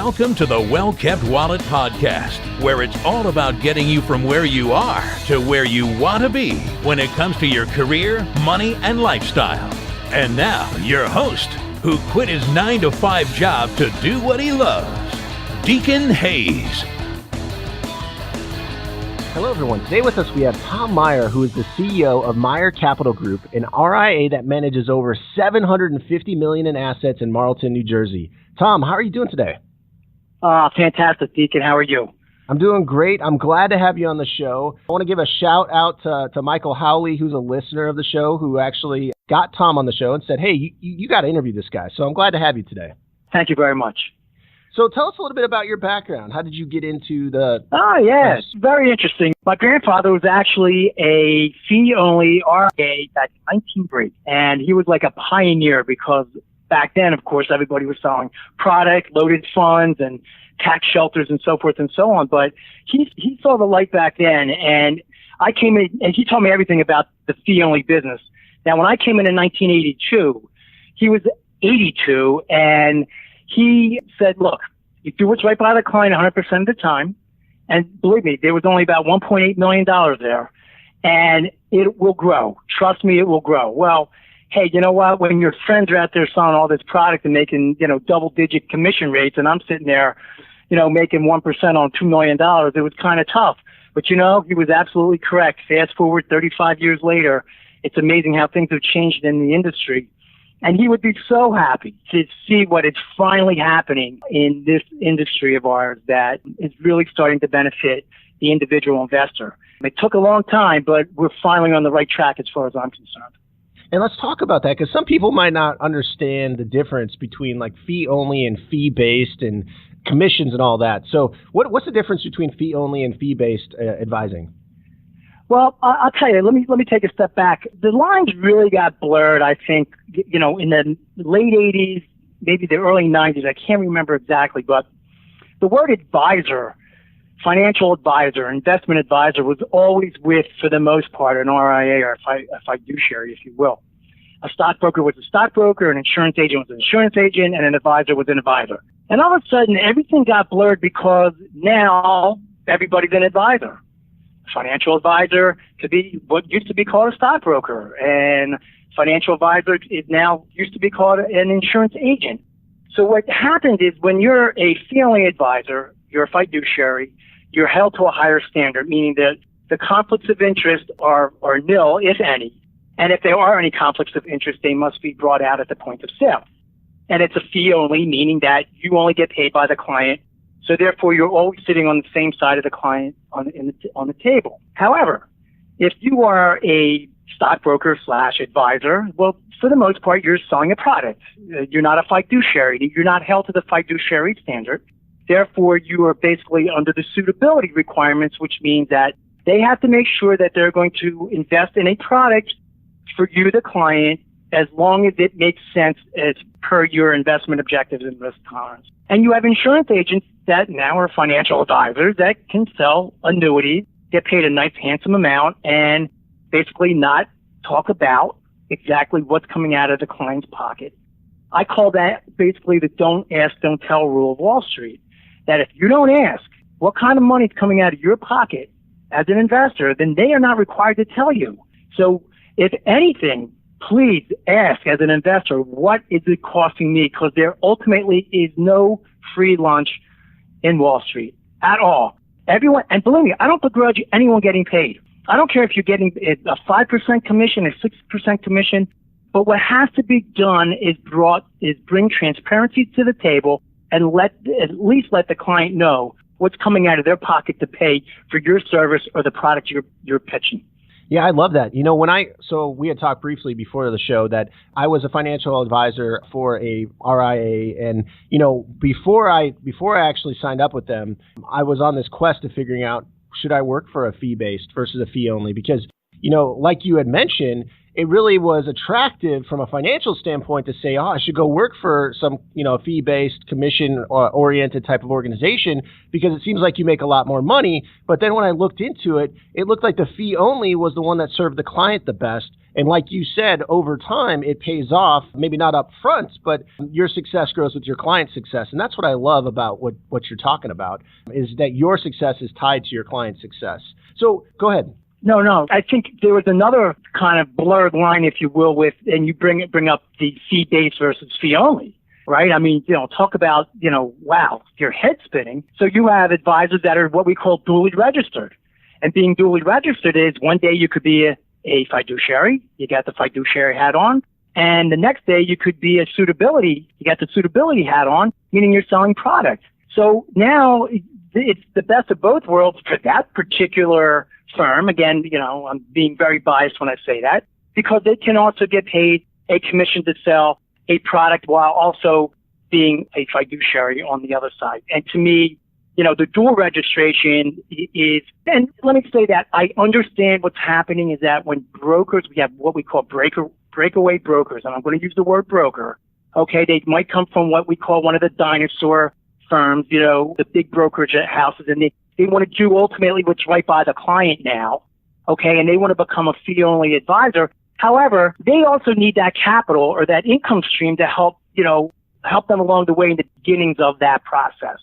Welcome to the Well-Kept Wallet Podcast, where it's all about getting you from where you are to where you want to be when it comes to your career, money, and lifestyle. And now, your host, who quit his 9-to-5 job to do what he loves, Deacon Hayes. Hello, everyone. Today with us, we have Tom Meyer, who is the CEO of Meyer Capital Group, an RIA that manages over $750 million in assets in Marlton, New Jersey. Tom, how are you doing today? Fantastic, Deacon. How are you? I'm doing great. I'm glad to have you on the show. I want to give a shout out to Michael Howley, who's a listener of the show, who actually got Tom on the show and said, hey, you got to interview this guy. So I'm glad to have you today. Thank you very much. So tell us a little bit about your background. How did you get into the... Oh, yes. Very interesting. My grandfather was actually a fee-only RIA back in 1903, and he was like a pioneer because back then, of course, everybody was selling product, loaded funds, and tax shelters and so forth and so on. But he saw the light back then, and I came in, and he told me everything about the fee-only business. Now, when I came in 1982, he was 82, and he said, look, you do what's right by the client 100% of the time. And believe me, there was only about $1.8 million there. And it will grow. Trust me, it will grow. Well, hey, you know what? When your friends are out there selling all this product and making, double-digit commission rates, and I'm sitting there, making 1% on $2 million, it was kind of tough. But, he was absolutely correct. Fast forward 35 years later, it's amazing how things have changed in the industry. And he would be so happy to see what is finally happening in this industry of ours that is really starting to benefit the individual investor. It took a long time, but we're finally on the right track as far as I'm concerned. And let's talk about that, because some people might not understand the difference between like fee-only and fee-based and commissions and all that. So what's the difference between fee-only and fee-based advising? Well, I'll tell you, let me take a step back. The lines really got blurred, I think, in the late 80s, maybe the early 90s. I can't remember exactly, but the word advisor, financial advisor, investment advisor was always with, for the most part, an RIA or a fiduciary, if you will. A stockbroker was a stockbroker, an insurance agent was an insurance agent, and an advisor was an advisor. And all of a sudden, everything got blurred because now everybody's an advisor. Financial advisor could be what used to be called a stockbroker, and financial advisor is now used to be called an insurance agent. So what happens is when you're a fee-only advisor, you're a fiduciary, you're held to a higher standard, meaning that the conflicts of interest are nil, if any. And if there are any conflicts of interest, they must be brought out at the point of sale. And it's a fee only, meaning that you only get paid by the client. So therefore, you're always sitting on the same side of the client on the table. However, if you are a stockbroker / advisor, well, for the most part, you're selling a product. You're not a fiduciary. You're not held to the fiduciary standard. Therefore, you are basically under the suitability requirements, which means that they have to make sure that they're going to invest in a product for you, the client, as long as it makes sense as per your investment objectives and risk tolerance. And you have insurance agents that now are financial advisors that can sell annuities, get paid a nice handsome amount, and basically not talk about exactly what's coming out of the client's pocket. I call that basically the don't ask, don't tell rule of Wall Street. That if you don't ask what kind of money is coming out of your pocket as an investor, then they are not required to tell you. So if anything, please ask as an investor, what is it costing me? Because there ultimately is no free lunch in Wall Street at all. Everyone, and believe me, I don't begrudge anyone getting paid. I don't care if you're getting a 5% commission, a 6% commission, but what has to be done is bring transparency to the table and at least let the client know what's coming out of their pocket to pay for your service or the product you're pitching. Yeah, I love that. So we had talked briefly before the show that I was a financial advisor for a RIA, and before I actually signed up with them, I was on this quest of figuring out, should I work for a fee-based versus a fee-only? Because, like you had mentioned, it really was attractive from a financial standpoint to say, I should go work for some, fee-based, commission-oriented type of organization because it seems like you make a lot more money. But then when I looked into it, it looked like the fee-only was the one that served the client the best. And like you said, over time, it pays off, maybe not up front, but your success grows with your client's success. And that's what I love about what you're talking about, is that your success is tied to your client's success. So go ahead. No. I think there was another kind of blurred line, if you will, and you bring up the fee-based versus fee-only, right? I mean, talk about, wow, your head spinning. So you have advisors that are what we call duly registered. And being duly registered is one day you could be a fiduciary, you got the fiduciary hat on, and the next day you could be you got the suitability hat on, meaning you're selling product. So now it's the best of both worlds for that particular firm. Again, I'm being very biased when I say that, because they can also get paid a commission to sell a product while also being a fiduciary on the other side. And to me, the dual registration is, and let me say that I understand what's happening is that when brokers, we have what we call breakaway brokers, and I'm going to use the word broker. Okay, they might come from what we call one of the dinosaur firms, the big brokerage houses, and they want to do ultimately what's right by the client now. Okay, and they want to become a fee-only advisor. However, they also need that capital or that income stream to help them along the way in the beginnings of that process.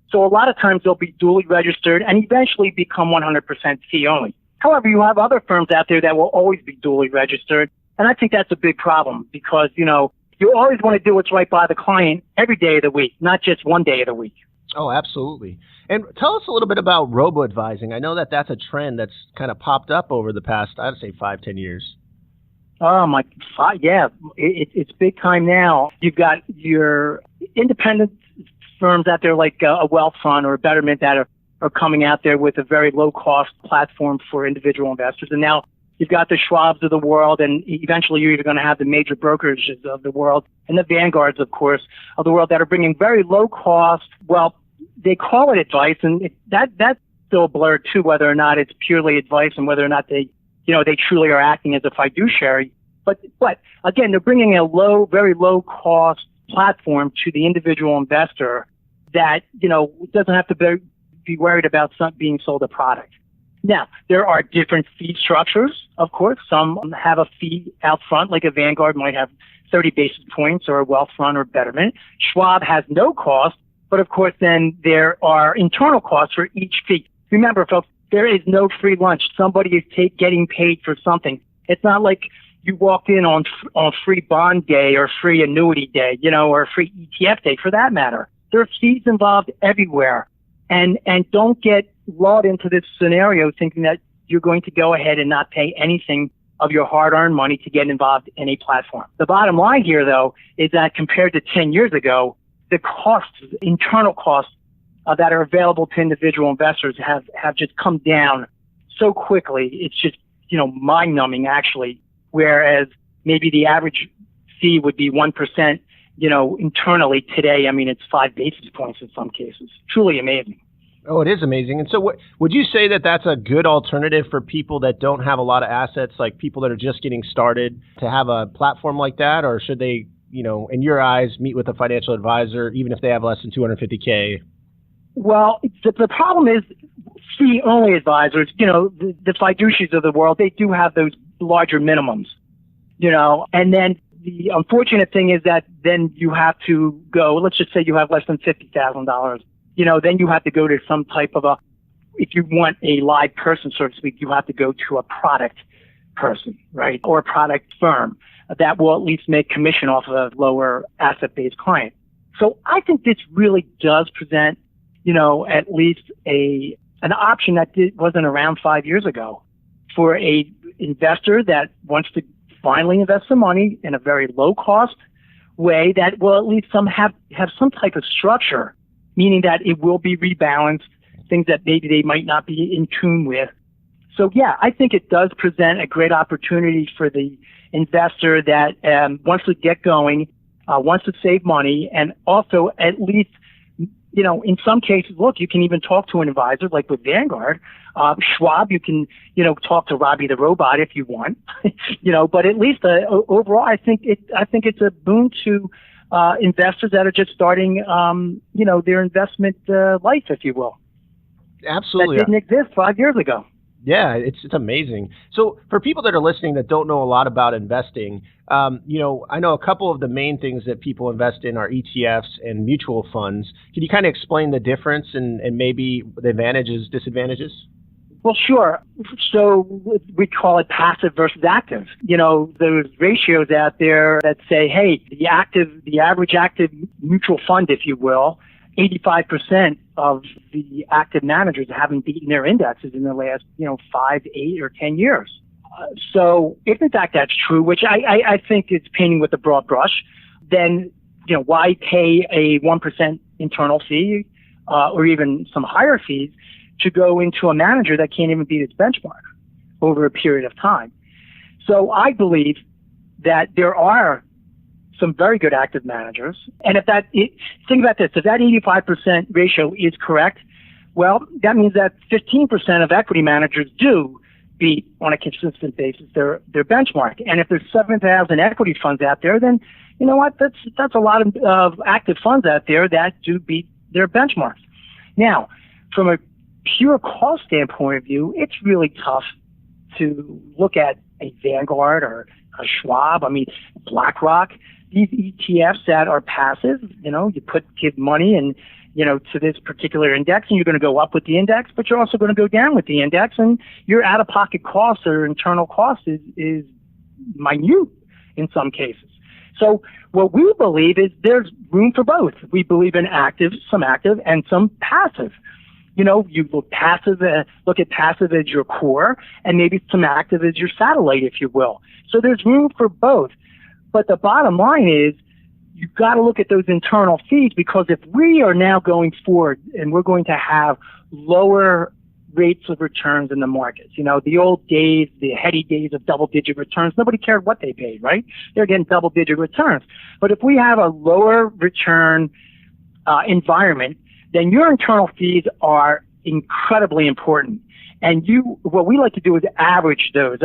So a lot of times they'll be duly registered and eventually become 100% fee only. However, you have other firms out there that will always be duly registered. And I think that's a big problem because, you always want to do what's right by the client every day of the week, not just one day of the week. Oh, absolutely. And tell us a little bit about robo-advising. I know that that's a trend that's kind of popped up over the past, I'd say 5-10 years. Oh, yeah, it's big time now. You've got your independent firms out there like a Wealthfront or a Betterment that are coming out there with a very low-cost platform for individual investors. And now you've got the Schwabs of the world, and eventually you're either going to have the major brokerages of the world and the Vanguards, of course, of the world that are bringing very low-cost, well, they call it advice, and that's still blurred too, whether or not it's purely advice and whether or not they truly are acting as a fiduciary. But again, they're bringing a very low cost platform to the individual investor that, doesn't have to be worried about being sold a product. Now, there are different fee structures, of course. Some have a fee out front, like a Vanguard might have 30 basis points or a Wealthfront or Betterment. Schwab has no cost, but of course then there are internal costs for each fee. Remember, folks, there is no free lunch. Somebody is getting paid for something. It's not like you walked in on free bond day or free annuity day, or free ETF day for that matter. There are fees involved everywhere. And don't get lulled into this scenario thinking that you're going to go ahead and not pay anything of your hard-earned money to get involved in a platform. The bottom line here, though, is that compared to 10 years ago, the costs, internal costs that are available to individual investors have just come down so quickly. It's just, mind-numbing, actually, whereas maybe the average fee would be 1%, internally today. I mean, it's 5 basis points in some cases. Truly amazing. Oh, it is amazing. And so would you say that that's a good alternative for people that don't have a lot of assets, like people that are just getting started, to have a platform like that? Or should they, in your eyes, meet with a financial advisor, even if they have less than $250K? Well, the problem is fee-only advisors, the fiduciaries of the world, they do have those larger minimums, and then the unfortunate thing is that then you have to go, let's just say you have less than $50,000, then you have to go to some type of if you want a live person, so to speak, you have to go to a product person, right? Or a product firm that will at least make commission off of a lower asset-based client. So I think this really does present, at least an option that wasn't around 5 years ago for a investor that wants to finally invest some money in a very low cost way that will at least have some type of structure, meaning that it will be rebalanced, things that maybe they might not be in tune with. So yeah, I think it does present a great opportunity for the investor that wants to get going, wants to save money, and also at least, in some cases, look, you can even talk to an advisor, like with Vanguard. Schwab, you can, talk to Robbie the robot if you want, but at least overall, I think it's a boon to investors that are just starting, their investment life, if you will. Absolutely. That didn't exist 5 years ago. Yeah, it's amazing. So for people that are listening that don't know a lot about investing, I know a couple of the main things that people invest in are ETFs and mutual funds. Can you kind of explain the difference and maybe the advantages, disadvantages? Well, sure. So we call it passive versus active. There's ratios out there that say, hey, the average active mutual fund, if you will, 85% of the active managers haven't beaten their indexes in the last, 5, 8, or 10 years. So if in fact that's true, which I think is painting with a broad brush, then, why pay a 1% internal fee or even some higher fees to go into a manager that can't even beat its benchmark over a period of time? So I believe that there are some very good active managers. And think about this, if that 85% ratio is correct, well, that means that 15% of equity managers do beat on a consistent basis their benchmark. And if there's 7,000 equity funds out there, then you know what? That's a lot of active funds out there that do beat their benchmarks. Now, from a pure cost standpoint of view, it's really tough to look at a Vanguard or a Schwab. BlackRock. These ETFs that are passive, you give money and, to this particular index, and you're going to go up with the index, but you're also going to go down with the index, and your out-of-pocket costs or internal cost is minute in some cases. So what we believe is there's room for both. We believe in some active and some passive. You look at passive as your core, and maybe some active as your satellite, if you will. So there's room for both. But the bottom line is you've got to look at those internal fees, because if we are now going forward and we're going to have lower rates of returns in the markets, the old days, the heady days of double-digit returns, nobody cared what they paid, right? They're getting double-digit returns. But if we have a lower return environment, then your internal fees are incredibly important. And what we like to do is average those.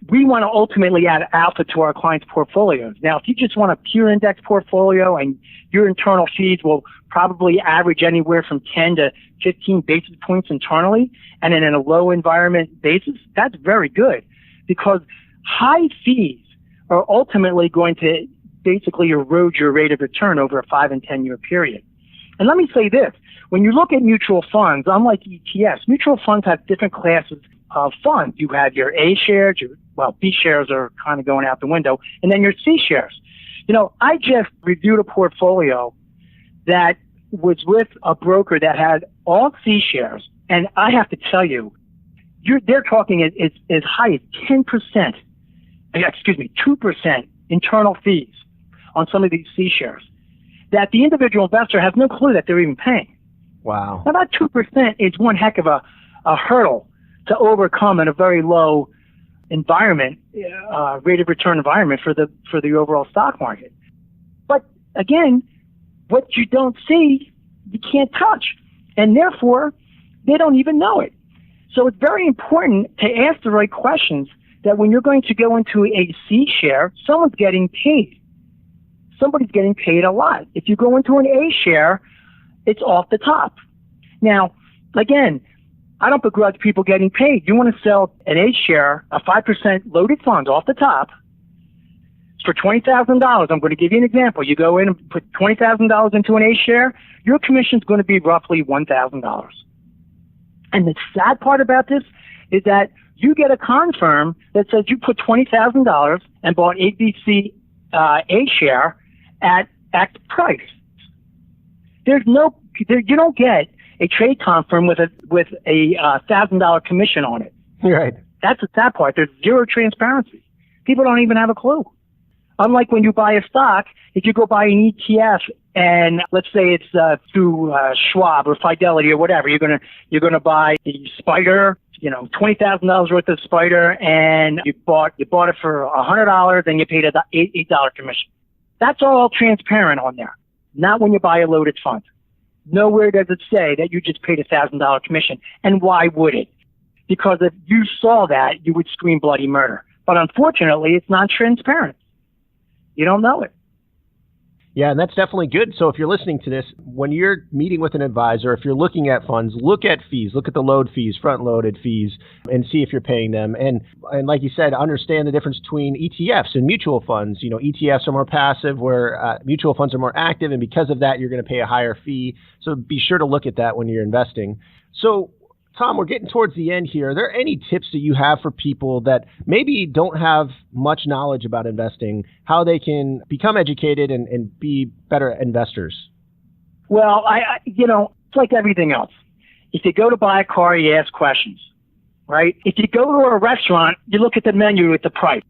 We want to ultimately add alpha to our clients' portfolios. Now, if you just want a pure index portfolio and your internal fees will probably average anywhere from 10 to 15 basis points internally, and in a low environment basis, that's very good, because high fees are ultimately going to basically erode your rate of return over a 5 and 10 year period. And let me say this, when you look at mutual funds, unlike ETFs, mutual funds have different classes of funds. You have your A shares, B shares are kind of going out the window, and then your C shares. I just reviewed a portfolio that was with a broker that had all C shares, and I have to tell you, they're talking as high as 10%, 2% internal fees on some of these C shares that the individual investor has no clue that they're even paying. Wow. Now, that 2% is one heck of a hurdle to overcome in a very low environment, rate of return environment for the overall stock market. But again, what you don't see, you can't touch, and therefore they don't even know it. So it's very important to ask the right questions, that when you're going to go into a C share, someone's getting paid. Somebody's getting paid a lot. If you go into an A share, it's off the top. Now, again, I don't begrudge people getting paid. You want to sell an A share, a 5% loaded fund off the top for $20,000. I'm going to give you an example. You go in and put $20,000 into an A share, your commission is going to be roughly $1,000. And the sad part about this is that you get a confirm that says you put $20,000 and bought ABC A share at X price. You don't get a trade confirm with a $1,000 commission on it. Right. That's the sad part. There's zero transparency. People don't even have a clue. Unlike when you buy a stock, if you go buy an ETF and let's say it's through Schwab or Fidelity or whatever, you're gonna buy the Spider, $20,000 worth of Spider, and you bought it for $100 and you paid an $8 commission. That's all transparent on there. Not when you buy a loaded fund. Nowhere does it say that you just paid $1,000 commission. And why would it? Because if you saw that, you would scream bloody murder. But unfortunately, it's not transparent. You don't know it. Yeah, and that's definitely good. So if you're listening to this, when you're meeting with an advisor, if you're looking at funds, look at fees, look at the load fees, front-loaded fees, and see if you're paying them. And like you said, understand the difference between ETFs and mutual funds. ETFs are more passive, where mutual funds are more active, and because of that, you're going to pay a higher fee. So be sure to look at that when you're investing. So Tom, we're getting towards the end here. Are there any tips that you have for people that maybe don't have much knowledge about investing, how they can become educated and be better investors? Well, it's like everything else. If you go to buy a car, you ask questions, right? If you go to a restaurant, you look at the menu with the price,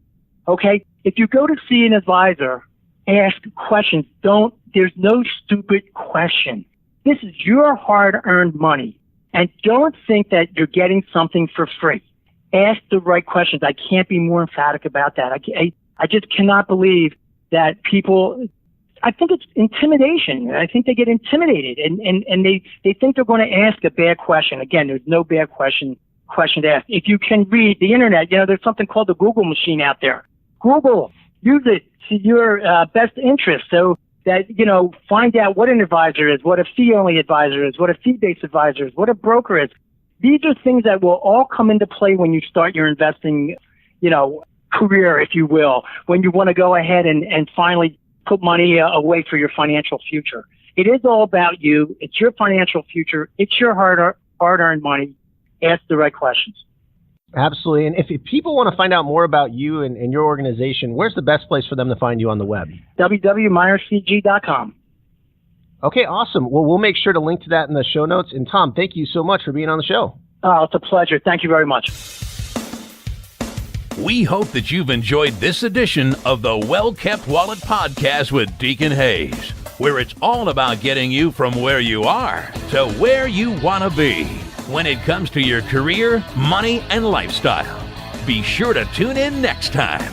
okay? If you go to see an advisor, ask questions. There's no stupid question. This is your hard-earned money. And don't think that you're getting something for free. Ask the right questions. I can't be more emphatic about that. I just cannot believe that people, I think it's intimidation. I think they get intimidated and they think they're going to ask a bad question. Again, there's no bad question to ask. If you can read the internet, there's something called the Google machine out there. Google, use it to your best interest. So that, find out what an advisor is, what a fee-only advisor is, what a fee-based advisor is, what a broker is. These are things that will all come into play when you start your investing, career, if you will, when you want to go ahead and finally put money away for your financial future. It is all about you. It's your financial future. It's your hard-earned money. Ask the right questions. Absolutely. And if people want to find out more about you and your organization, where's the best place for them to find you on the web? www.meyercg.com. Okay, awesome. Well, we'll make sure to link to that in the show notes. And Tom, thank you so much for being on the show. Oh, it's a pleasure. Thank you very much. We hope that you've enjoyed this edition of the Well-Kept Wallet Podcast with Deacon Hayes, where it's all about getting you from where you are to where you want to be when it comes to your career, money, and lifestyle. Be sure to tune in next time.